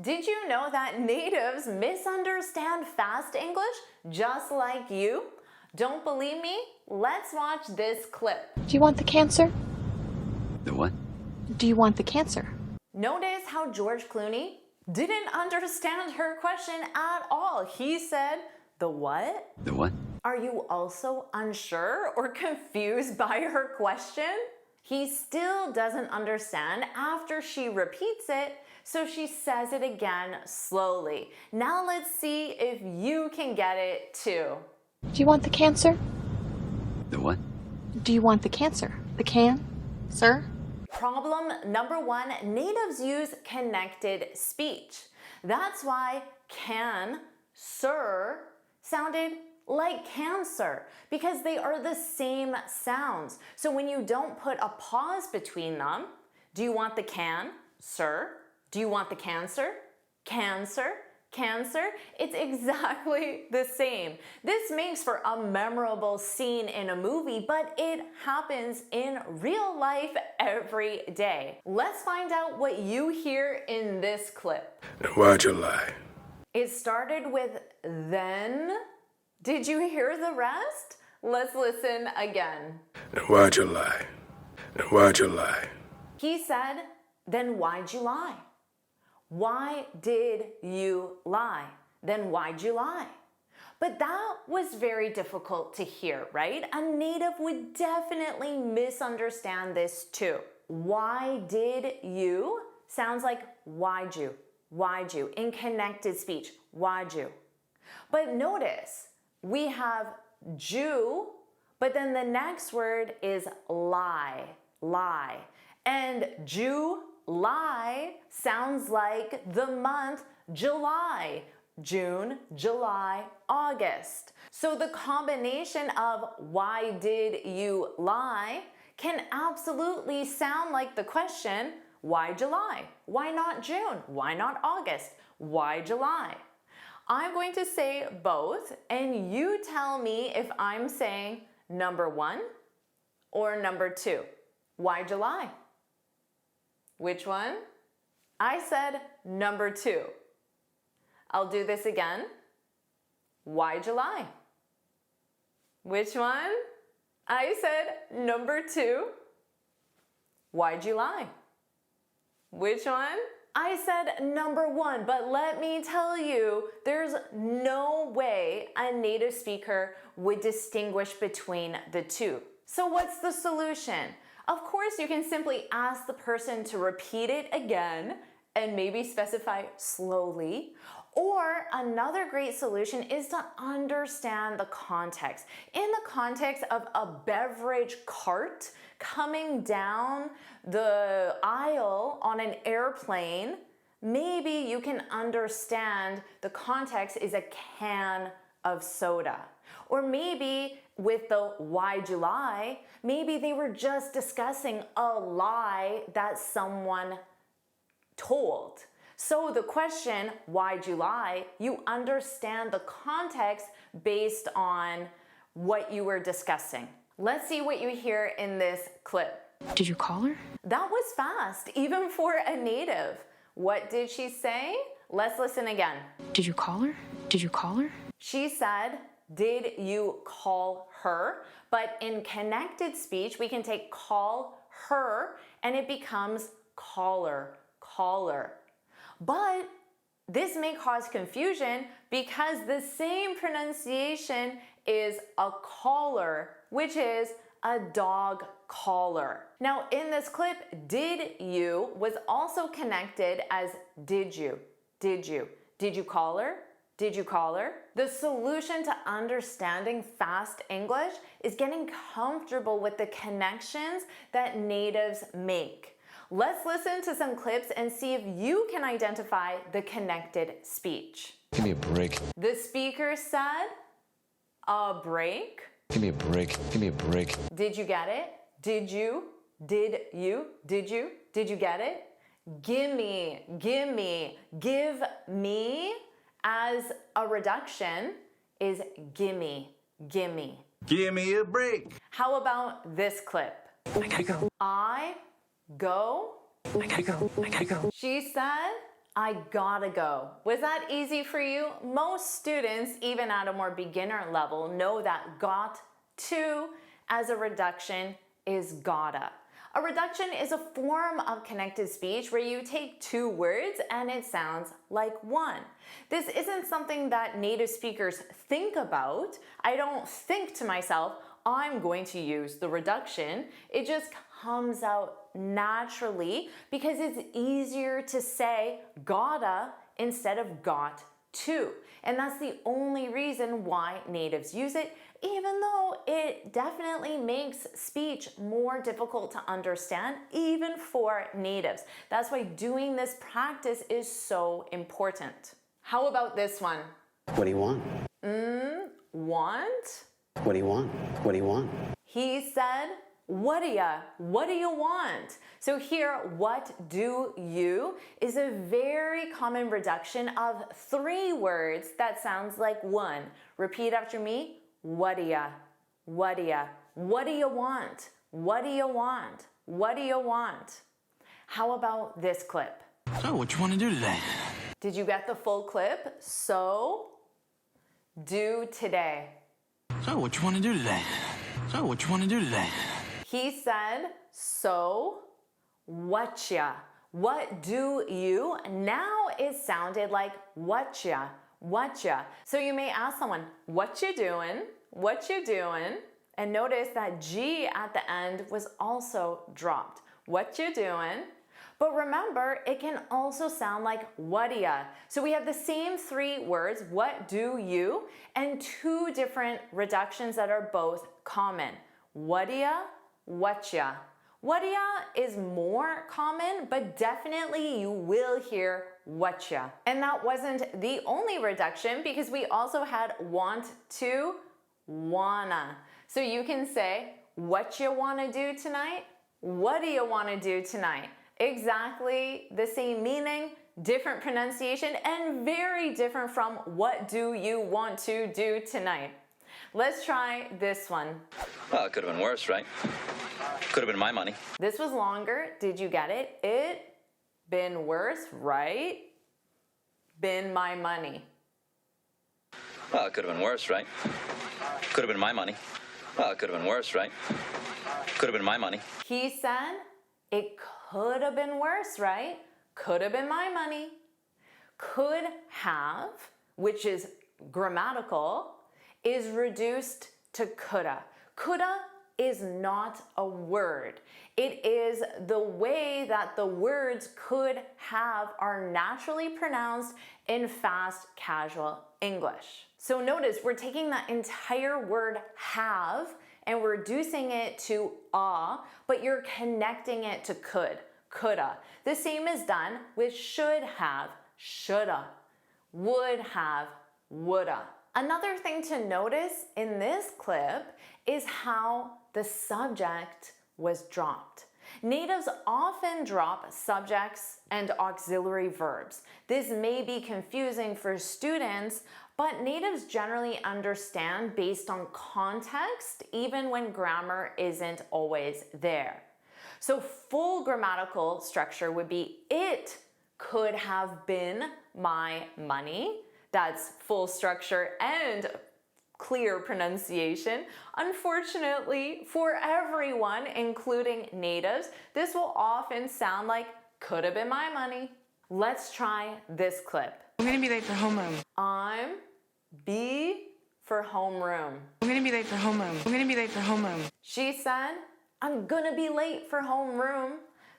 Did you know that natives misunderstand fast English just like you? Don't believe me? Let's watch this clip. Do you want the cancer? The what? Do you want the cancer? Notice how George Clooney didn't understand her question at all. He said, the what? The what? Are you also unsure or confused by her question? He still doesn't understand after she repeats it, so she says it again slowly. Now let's see if you can get it too. Do you want the cancer? The what? Do you want the cancer? The can, sir? Problem number one, natives use connected speech. That's why can, sir, sounded like cancer because they are the same sounds. So when you don't put a pause between them, do you want the can, sir? Do you want the cancer? Cancer? Cancer? It's exactly the same. This makes for a memorable scene in a movie, but it happens in real life every day. Let's find out what you hear in this clip. Now why'd you lie? It started with then. Did you hear the rest? Let's listen again. Now why'd you lie? Now why'd you lie? He said, then why'd you lie? Why did you lie? Then why'd you lie? But that was very difficult to hear, right? A native would definitely misunderstand this too. Why did you sounds like why'd you? Why'd you? In connected speech, why'd you? But notice, we have Jew, but then the next word is lie, lie. And July sounds like the month July, June, July, August. So the combination of why did you lie can absolutely sound like the question, why July? Why not June? Why not August? Why July? I'm going to say both, and you tell me if I'm saying number one or number two. Why July? Which one? I said number two. I'll do this again. Why July? Which one? I said number two. Why July? Which one? I said number one, but let me tell you, there's no way a native speaker would distinguish between the two. So what's the solution? Of course, you can simply ask the person to repeat it again and maybe specify slowly. Or another great solution is to understand the context. In the context of a beverage cart coming down the aisle on an airplane, maybe you can understand the context is a can of soda. Or maybe with the why July, maybe they were just discussing a lie that someone told. So the question, why July, you understand the context based on what you were discussing. Let's see what you hear in this clip. Did you call her? That was fast, even for a native. What did she say? Let's listen again. Did you call her? Did you call her? She said, did you call her? But in connected speech, we can take call her and it becomes caller, caller. But this may cause confusion because the same pronunciation is a caller, which is a dog collar. Now in this clip, did you was also connected as did you, did you. Did you call her? Did you call her? The solution to understanding fast English is getting comfortable with the connections that natives make. Let's listen to some clips and see if you can identify the connected speech. Give me a break. The speaker said, a break. Give me a break. Give me a break. Did you get it? Did you? Did you? Did you? Did you get it? Gimme, gimme, give me as a reduction is gimme, gimme. Give me a break. How about this clip? I gotta go. I go. I gotta go. I gotta go. She said, I gotta go. Was that easy for you? Most students, even at a more beginner level, know that got to as a reduction is gotta. A reduction is a form of connected speech where you take two words and it sounds like one. This isn't something that native speakers think about. I don't think to myself, I'm going to use the reduction. It just comes out naturally because it's easier to say gotta instead of got to. And that's the only reason why natives use it, even though it definitely makes speech more difficult to understand, even for natives. That's why doing this practice is so important. How about this one? What do you want? Want? What do you want? What do you want? He said, what do you want? So here, what do you is a very common reduction of three words that sounds like one. Repeat after me. What do ya? What do ya? What do you want? What do you want? What do you want? How about this clip? So, what you want to do today? Did you get the full clip? So, do today. So, what you want to do today? So, what you want to do today? He said, so, whatcha? What do you? Now it sounded like whatcha? Whatcha? So you may ask someone, what you doing? What you doing? And notice that G at the end was also dropped. What you doing? But remember, it can also sound like what'ya. So we have the same three words, what do you, and two different reductions that are both common. What'ya, whatcha. What'ya is more common, but definitely you will hear whatcha. And that wasn't the only reduction because we also had want to, wanna. So you can say, what you wanna do tonight? What do you wanna do tonight? Exactly the same meaning, different pronunciation, and very different from what do you want to do tonight? Let's try this one. Well, it could have been worse, right? Could have been my money. This was longer. Did you get it? It been worse, right? Been my money. Well, it could have been worse, right? Could have been my money. Well, it could have been worse, right? Could have been my money. He said, it could have been worse, right? Could have been my money. Could have, which is grammatical, is reduced to coulda. Coulda is not a word. It is the way that the words could have are naturally pronounced in fast, casual English. So notice we're taking that entire word have and we're reducing it to but you're connecting it to could, coulda. The same is done with should have, shoulda, would have, woulda. Another thing to notice in this clip is how the subject was dropped. Natives often drop subjects and auxiliary verbs. This may be confusing for students, but natives generally understand based on context, even when grammar isn't always there. So full grammatical structure would be, it could have been my money. That's full structure and clear pronunciation. Unfortunately, for everyone, including natives, this will often sound like could have been my money. Let's try this clip. I'm gonna be late for homeroom. I'm B for homeroom. I'm gonna be late for homeroom. I'm gonna be late for homeroom. She said, I'm gonna be late for homeroom.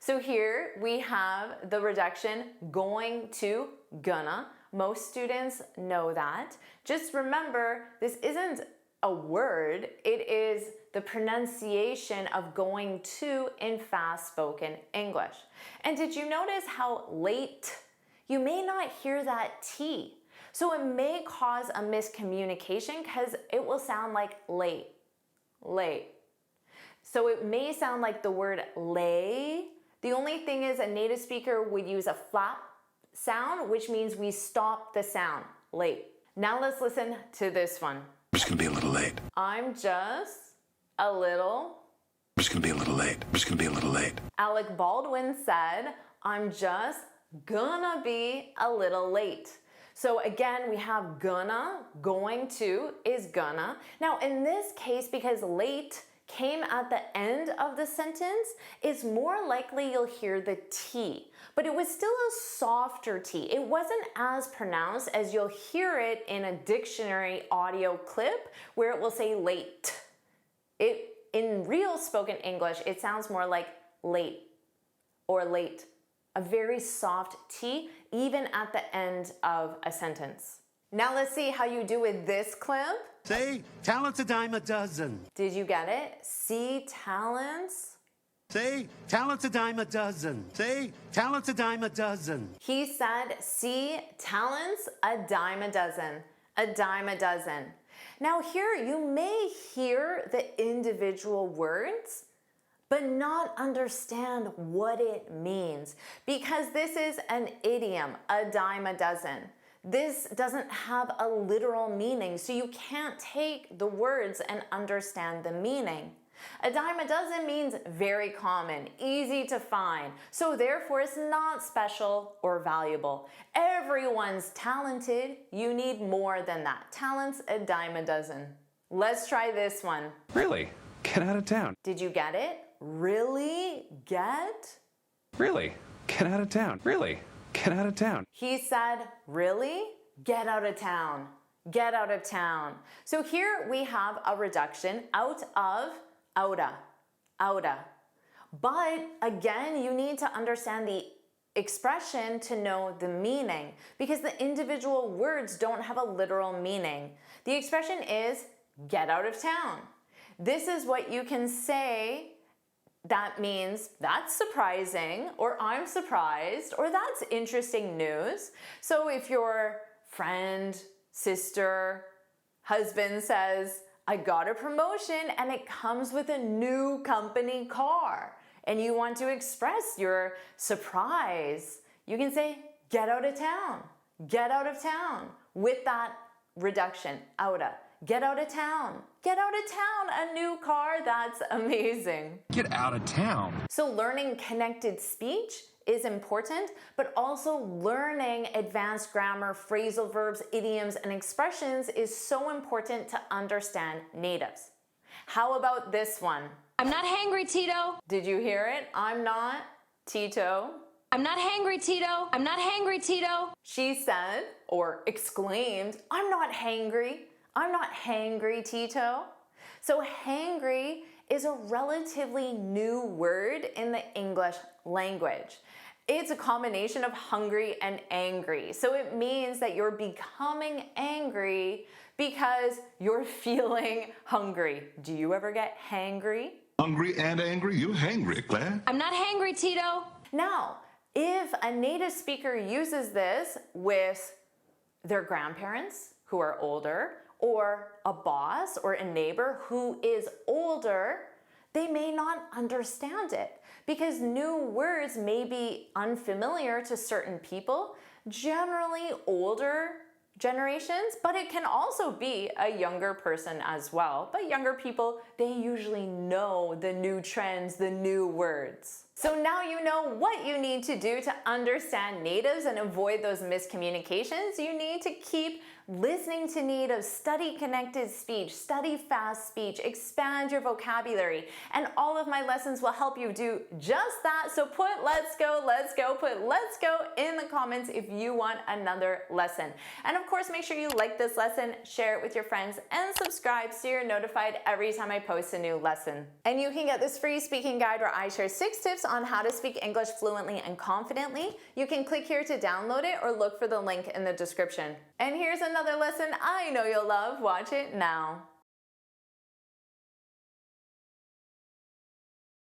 So here we have the reduction going to gonna. Most students know that. Just remember, this isn't a word, it is the pronunciation of going to in fast spoken English. And did you notice how late? You may not hear that T. So it may cause a miscommunication because it will sound like late, late. So it may sound like the word lay. The only thing is a native speaker would use a flap sound, which means we stop the sound, late. Now let's listen to this one. I'm just gonna be a little late. I'm just a little. I'm just gonna be a little late. I'm just gonna be a little late. Alec Baldwin said, I'm just gonna be a little late. So again, we have gonna, going to is gonna. Now in this case, because late came at the end of the sentence, it's more likely you'll hear the T, but it was still a softer T. It wasn't as pronounced as you'll hear it in a dictionary audio clip where it will say late. In real spoken English, it sounds more like late or late. A very soft T, even at the end of a sentence. Now let's see how you do with this clip. Say, talent's a dime a dozen. Did you get it? See talents? Say, talent's a dime a dozen. Say, talent's a dime a dozen. He said, see talents, a dime a dozen. A dime a dozen. Now here you may hear the individual words, but not understand what it means, because this is an idiom, a dime a dozen. This doesn't have a literal meaning, so you can't take the words and understand the meaning. A dime a dozen means very common, easy to find, so therefore it's not special or valuable. Everyone's talented. You need more than that. Talent's a dime a dozen. Let's try this one. Really? Get out of town. Did you get it? Really? Get? Really? Get out of town. Really? Get out of town. He said, really? Get out of town. Get out of town. So here we have a reduction out of, outa, outa. But again, you need to understand the expression to know the meaning, because the individual words don't have a literal meaning. The expression is get out of town. This is what you can say. That means that's surprising, or I'm surprised, or that's interesting news. So if your friend, sister, husband says, I got a promotion and it comes with a new company car, and you want to express your surprise, you can say, get out of town. Get out of town with that reduction, outa. Get out of town. Get out of town, a new car, that's amazing. Get out of town. So learning connected speech is important, but also learning advanced grammar, phrasal verbs, idioms, and expressions is so important to understand natives. How about this one? I'm not hangry, Tito. Did you hear it? I'm not Tito. I'm not hangry, Tito. I'm not hangry, Tito. She said, or exclaimed, I'm not hangry. I'm not hangry, Tito. So hangry is a relatively new word in the English language. It's a combination of hungry and angry. So it means that you're becoming angry because you're feeling hungry. Do you ever get hangry? Hungry and angry? You're hangry, Claire. I'm not hangry, Tito. Now, if a native speaker uses this with their grandparents who are older, or a boss or a neighbor who is older, they may not understand it because new words may be unfamiliar to certain people, generally older generations, but it can also be a younger person as well. But younger people, they usually know the new trends, the new words. So now you know what you need to do to understand natives and avoid those miscommunications. You need to keep listening to natives, study connected speech, study fast speech, expand your vocabulary, and all of my lessons will help you do just that. So put let's go, put let's go in the comments if you want another lesson. And of course, make sure you like this lesson, share it with your friends, and subscribe so you're notified every time I post a new lesson. And you can get this free speaking guide where I share 6 tips on how to speak English fluently and confidently. You can click here to download it or look for the link in the description. And here's another lesson I know you'll love. Watch it now.